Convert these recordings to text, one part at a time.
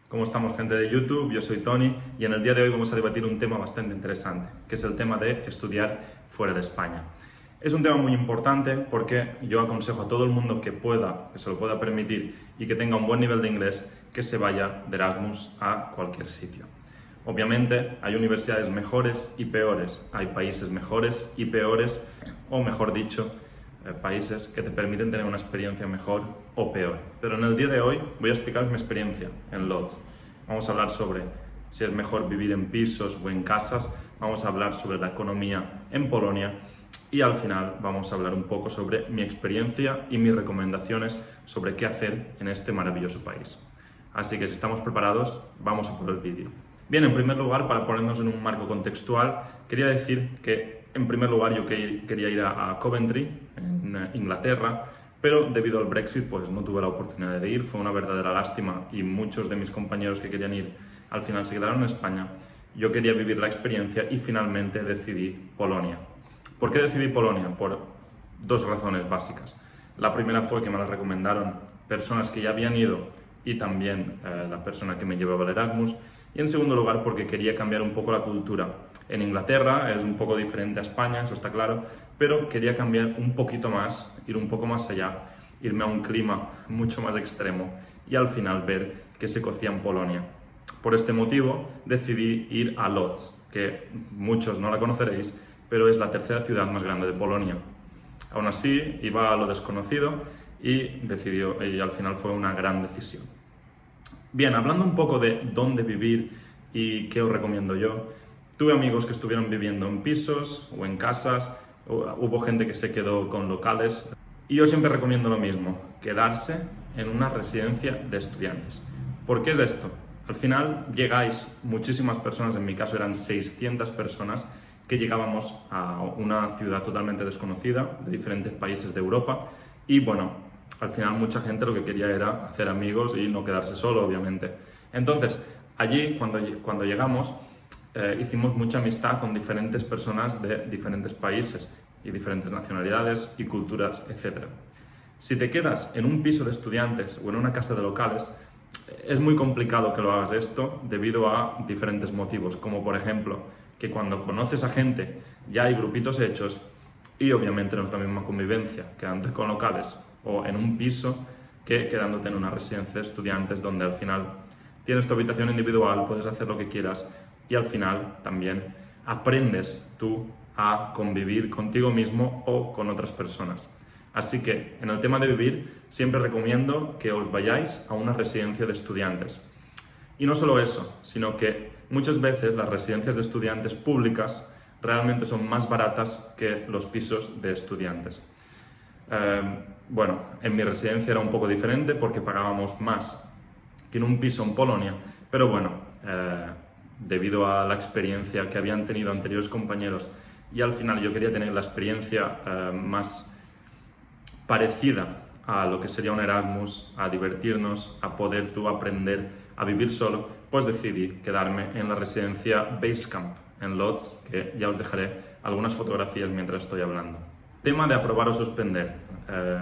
¿Cómo estamos, gente de YouTube? Yo soy Tony y en el día de hoy vamos a debatir un tema bastante interesante, que es el tema de estudiar fuera de España. Es un tema muy importante porque yo aconsejo a todo el mundo que pueda, que se lo pueda permitir y que tenga un buen nivel de inglés, que se vaya de Erasmus a cualquier sitio. Obviamente hay universidades mejores y peores, hay países mejores y peores, o mejor dicho, países que te permiten tener una experiencia mejor o peor. Pero en el día de hoy voy a explicaros mi experiencia en Łódź. Vamos a hablar sobre si es mejor vivir en pisos o en casas, vamos a hablar sobre la economía en Polonia y al final vamos a hablar un poco sobre mi experiencia y mis recomendaciones sobre qué hacer en este maravilloso país. Así que si estamos preparados, vamos a por el vídeo. Bien, en primer lugar, para ponernos en un marco contextual, quería decir que en primer lugar yo quería ir a Coventry, en Inglaterra, pero debido al Brexit pues no tuve la oportunidad de ir, fue una verdadera lástima y muchos de mis compañeros que querían ir al final se quedaron en España. Yo quería vivir la experiencia y finalmente decidí Polonia. ¿Por qué decidí Polonia? Por dos razones básicas. La primera fue que me la recomendaron personas que ya habían ido y también la persona que me llevaba al Erasmus. Y en segundo lugar porque quería cambiar un poco la cultura. En Inglaterra es un poco diferente a España, eso está claro, pero quería cambiar un poquito más, ir un poco más allá, irme a un clima mucho más extremo y al final ver qué se cocía en Polonia. Por este motivo decidí ir a Łódź, que muchos no la conoceréis, pero es la tercera ciudad más grande de Polonia. Aún así, iba a lo desconocido y al final fue una gran decisión. Bien, hablando un poco de dónde vivir y qué os recomiendo yo, tuve amigos que estuvieron viviendo en pisos o en casas, hubo gente que se quedó con locales y yo siempre recomiendo lo mismo, quedarse en una residencia de estudiantes. ¿Por qué es esto? Al final llegáis muchísimas personas, en mi caso eran 600 personas, que llegábamos a una ciudad totalmente desconocida, de diferentes países de Europa y bueno, al final mucha gente lo que quería era hacer amigos y no quedarse solo, obviamente. Entonces, allí cuando llegamos hicimos mucha amistad con diferentes personas de diferentes países y diferentes nacionalidades y culturas, etc. Si te quedas en un piso de estudiantes o en una casa de locales, es muy complicado que lo hagas esto debido a diferentes motivos, como por ejemplo que cuando conoces a gente ya hay grupitos hechos y obviamente no es la misma convivencia quedándote con locales o en un piso que quedándote en una residencia de estudiantes donde al final tienes tu habitación individual, puedes hacer lo que quieras y al final también aprendes tú a convivir contigo mismo o con otras personas. Así que en el tema de vivir siempre recomiendo que os vayáis a una residencia de estudiantes. Y no solo eso, sino que muchas veces las residencias de estudiantes públicas realmente son más baratas que los pisos de estudiantes. Bueno, en mi residencia era un poco diferente porque pagábamos más que en un piso en Polonia, pero bueno, debido a la experiencia que habían tenido anteriores compañeros y al final yo quería tener la experiencia más parecida a lo que sería un Erasmus, a divertirnos, a poder tú aprender a vivir solo, pues decidí quedarme en la residencia Basecamp en Łódź, que ya os dejaré algunas fotografías mientras estoy hablando. Tema de aprobar o suspender.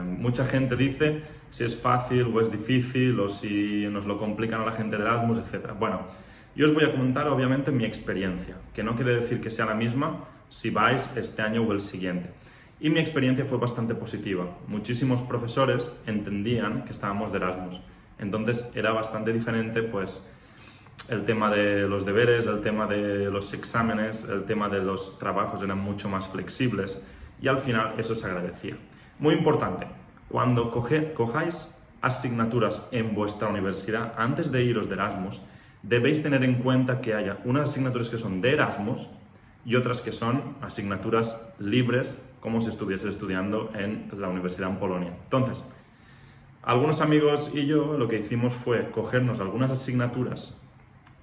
Mucha gente dice si es fácil o es difícil o si nos lo complican a la gente de Erasmus, etc. Bueno, yo os voy a comentar obviamente mi experiencia, que no quiere decir que sea la misma si vais este año o el siguiente. Y mi experiencia fue bastante positiva. Muchísimos profesores entendían que estábamos de Erasmus. Entonces era bastante diferente pues el tema de los deberes, el tema de los exámenes, el tema de los trabajos eran mucho más flexibles y al final eso se agradecía. Muy importante, cuando cojáis asignaturas en vuestra universidad, antes de iros de Erasmus, debéis tener en cuenta que haya unas asignaturas que son de Erasmus y otras que son asignaturas libres, como si estuviese estudiando en la universidad en Polonia. Entonces, algunos amigos y yo lo que hicimos fue cogernos algunas asignaturas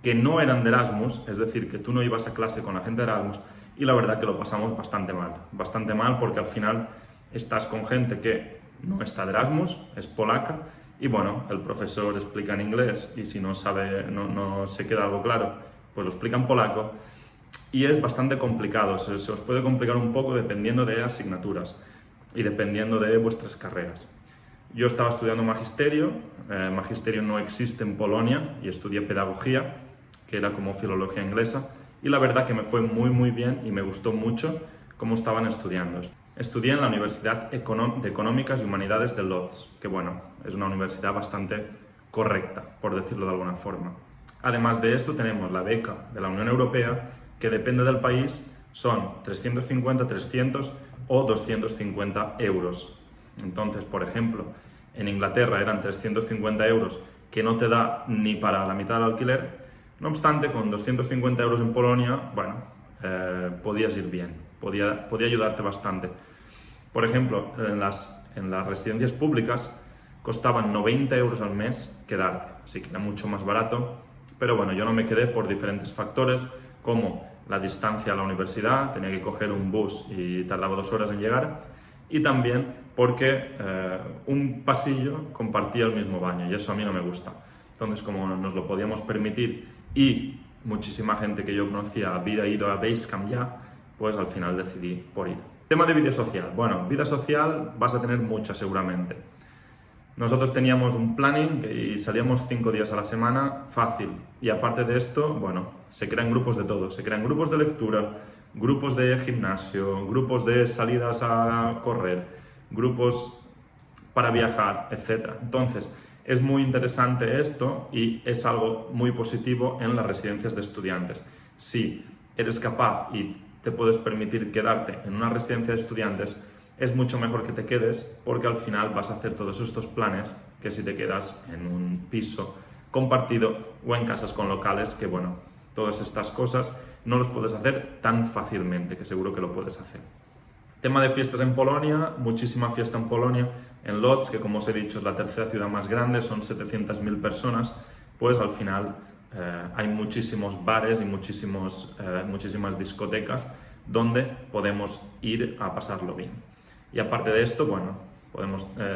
que no eran de Erasmus, es decir, que tú no ibas a clase con la gente de Erasmus, y la verdad que lo pasamos bastante mal porque al final estás con gente que no está de Erasmus, es polaca, y bueno, el profesor explica en inglés y si no se queda algo claro, pues lo explica en polaco, y es bastante complicado, se os puede complicar un poco dependiendo de asignaturas y dependiendo de vuestras carreras. Yo estaba estudiando magisterio, magisterio no existe en Polonia y estudié pedagogía, que era como filología inglesa, y la verdad que me fue muy bien y me gustó mucho cómo estaban estudiando. Estudié en la Universidad de Económicas y Humanidades de Łódź, que bueno, es una universidad bastante correcta, por decirlo de alguna forma. Además de esto tenemos la beca de la Unión Europea, que depende del país, son 350, 300 o 250 euros. Entonces, por ejemplo, en Inglaterra eran 350 euros, que no te da ni para la mitad del alquiler. No obstante, con 250 euros en Polonia, bueno, podías ir bien, podía ayudarte bastante. Por ejemplo, en las residencias públicas costaban 90 euros al mes quedarte, así que era mucho más barato, pero bueno, yo no me quedé por diferentes factores, como la distancia a la universidad, tenía que coger un bus y tardaba 2 horas en llegar, y también porque un pasillo compartía el mismo baño, y eso a mí no me gusta. Entonces, como nos lo podíamos permitir y muchísima gente que yo conocía había ido a Basecamp ya, pues al final decidí por ir. Tema de vida social. Bueno, vida social vas a tener mucha seguramente. Nosotros teníamos un planning y salíamos 5 días a la semana, fácil. Y aparte de esto, bueno, se crean grupos de todo. Se crean grupos de lectura, grupos de gimnasio, grupos de salidas a correr, grupos para viajar, etc. Entonces, es muy interesante esto y es algo muy positivo en las residencias de estudiantes. Si eres capaz y te puedes permitir quedarte en una residencia de estudiantes, es mucho mejor que te quedes porque al final vas a hacer todos estos planes que si te quedas en un piso compartido o en casas con locales, que bueno, todas estas cosas no los puedes hacer tan fácilmente, que seguro que lo puedes hacer. Tema de fiestas en Polonia, muchísima fiesta en Polonia, en Łódź, que como os he dicho es la tercera ciudad más grande, son 700.000 personas, pues al final hay muchísimos bares y muchísimas discotecas donde podemos ir a pasarlo bien. Y aparte de esto, bueno,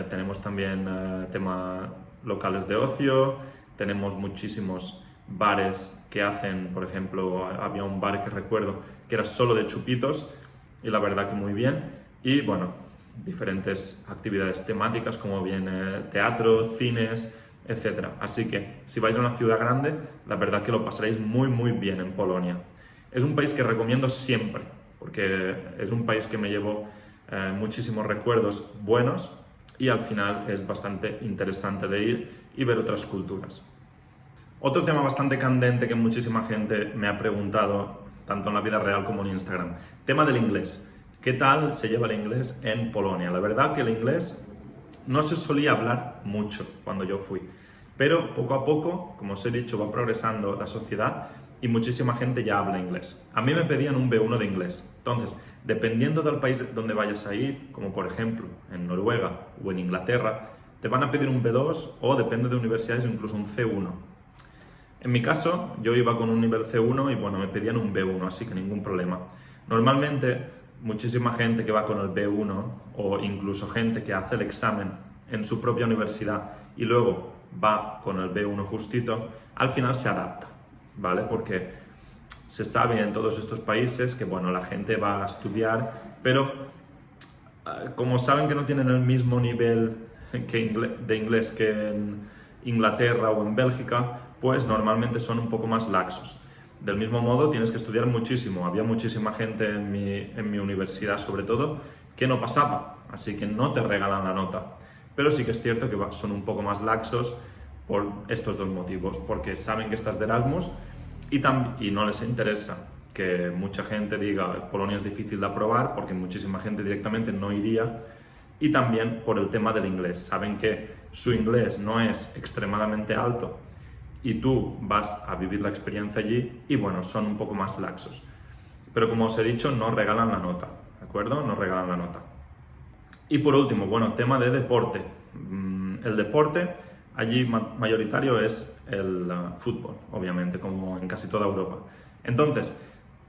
tenemos también tema locales de ocio, tenemos muchísimos bares que hacen, por ejemplo, había un bar que recuerdo que era solo de chupitos y la verdad que muy bien. Y bueno, diferentes actividades temáticas como bien teatro, cines, etc. Así que si vais a una ciudad grande, la verdad que lo pasaréis muy bien en Polonia. Es un país que recomiendo siempre, porque es un país que me llevó muchísimos recuerdos buenos y al final es bastante interesante de ir y ver otras culturas. Otro tema bastante candente que muchísima gente me ha preguntado, tanto en la vida real como en Instagram, tema del inglés. ¿Qué tal se lleva el inglés en Polonia? La verdad que el inglés no se solía hablar mucho cuando yo fui, pero poco a poco, como os he dicho, va progresando la sociedad y muchísima gente ya habla inglés. A mí me pedían un B1 de inglés. Entonces, dependiendo del país donde vayas a ir, como por ejemplo en Noruega o en Inglaterra, te van a pedir un B2 o, depende de universidades, incluso un C1. En mi caso, yo iba con un nivel C1 y bueno, me pedían un B1, así que ningún problema. Normalmente, muchísima gente que va con el B1 o incluso gente que hace el examen en su propia universidad y luego va con el B1 justito, al final se adapta, ¿vale? Porque se sabe en todos estos países que, bueno, la gente va a estudiar, pero como saben que no tienen el mismo nivel de inglés que en Inglaterra o en Bélgica, pues normalmente son un poco más laxos. Del mismo modo, tienes que estudiar muchísimo. Había muchísima gente en mi universidad, sobre todo, que no pasaba, así que no te regalan la nota. Pero sí que es cierto que son un poco más laxos por estos dos motivos, porque saben que estás de Erasmus y no les interesa que mucha gente diga Polonia es difícil de aprobar, porque muchísima gente directamente no iría, y también por el tema del inglés. Saben que su inglés no es extremadamente alto y tú vas a vivir la experiencia allí y bueno, son un poco más laxos. Pero como os he dicho, no regalan la nota, ¿de acuerdo? No regalan la nota. Y por último, bueno, tema de deporte. El deporte allí mayoritario es el fútbol, obviamente, como en casi toda Europa. Entonces,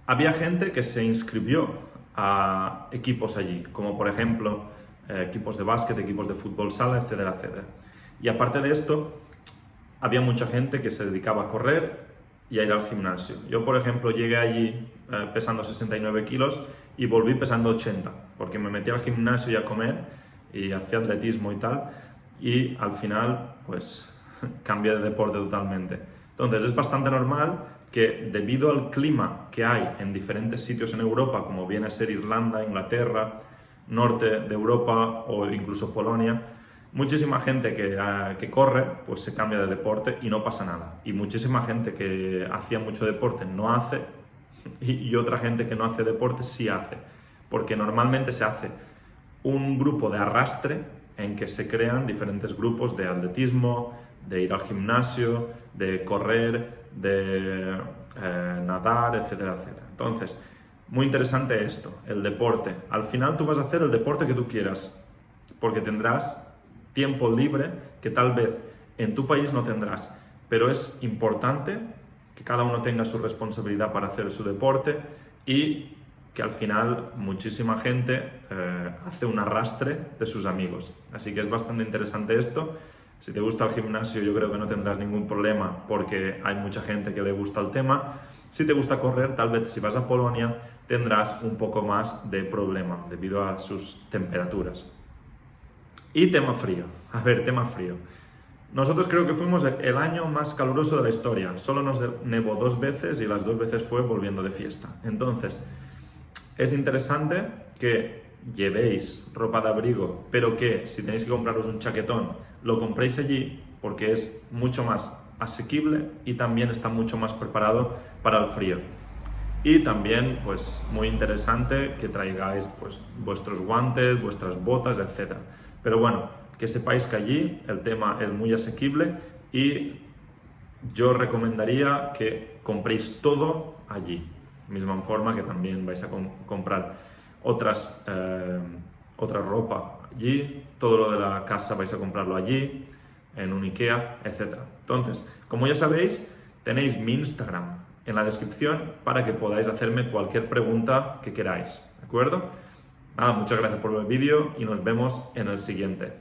había gente que se inscribió a equipos allí, como por ejemplo equipos de básquet, equipos de fútbol sala, etcétera, etcétera. Y aparte de esto, había mucha gente que se dedicaba a correr y a ir al gimnasio. Yo, por ejemplo, llegué allí pesando 69 kilos y volví pesando 80, porque me metí al gimnasio y a comer y hacía atletismo y tal, y al final pues cambia de deporte totalmente. Entonces es bastante normal que debido al clima que hay en diferentes sitios en Europa, como viene a ser Irlanda, Inglaterra, norte de Europa o incluso Polonia, muchísima gente que corre pues se cambia de deporte y no pasa nada. Y muchísima gente que hacía mucho deporte no hace, y otra gente que no hace deporte sí hace, porque normalmente se hace un grupo de arrastre en que se crean diferentes grupos de atletismo, de ir al gimnasio, de correr, de nadar, etcétera, etcétera. Entonces, muy interesante esto, el deporte. Al final tú vas a hacer el deporte que tú quieras, porque tendrás tiempo libre que tal vez en tu país no tendrás, pero es importante que cada uno tenga su responsabilidad para hacer su deporte y que al final muchísima gente hace un arrastre de sus amigos. Así que es bastante interesante esto. Si te gusta el gimnasio, yo creo que no tendrás ningún problema porque hay mucha gente que le gusta el tema. Si te gusta correr, tal vez si vas a Polonia tendrás un poco más de problema debido a sus temperaturas. Y tema frío. A ver, tema frío. Nosotros creo que fuimos el año más caluroso de la historia. Solo nos nevó 2 veces y las 2 veces fue volviendo de fiesta. Entonces, es interesante que llevéis ropa de abrigo, pero que si tenéis que compraros un chaquetón, lo compréis allí porque es mucho más asequible y también está mucho más preparado para el frío. Y también, pues, muy interesante que traigáis pues, vuestros guantes, vuestras botas, etc. Pero bueno, que sepáis que allí el tema es muy asequible y yo recomendaría que compréis todo allí. Misma forma que también vais a comprar otra ropa allí, todo lo de la casa vais a comprarlo allí, en un IKEA, etc. Entonces, como ya sabéis, tenéis mi Instagram en la descripción para que podáis hacerme cualquier pregunta que queráis, ¿de acuerdo? Nada, muchas gracias por el vídeo y nos vemos en el siguiente.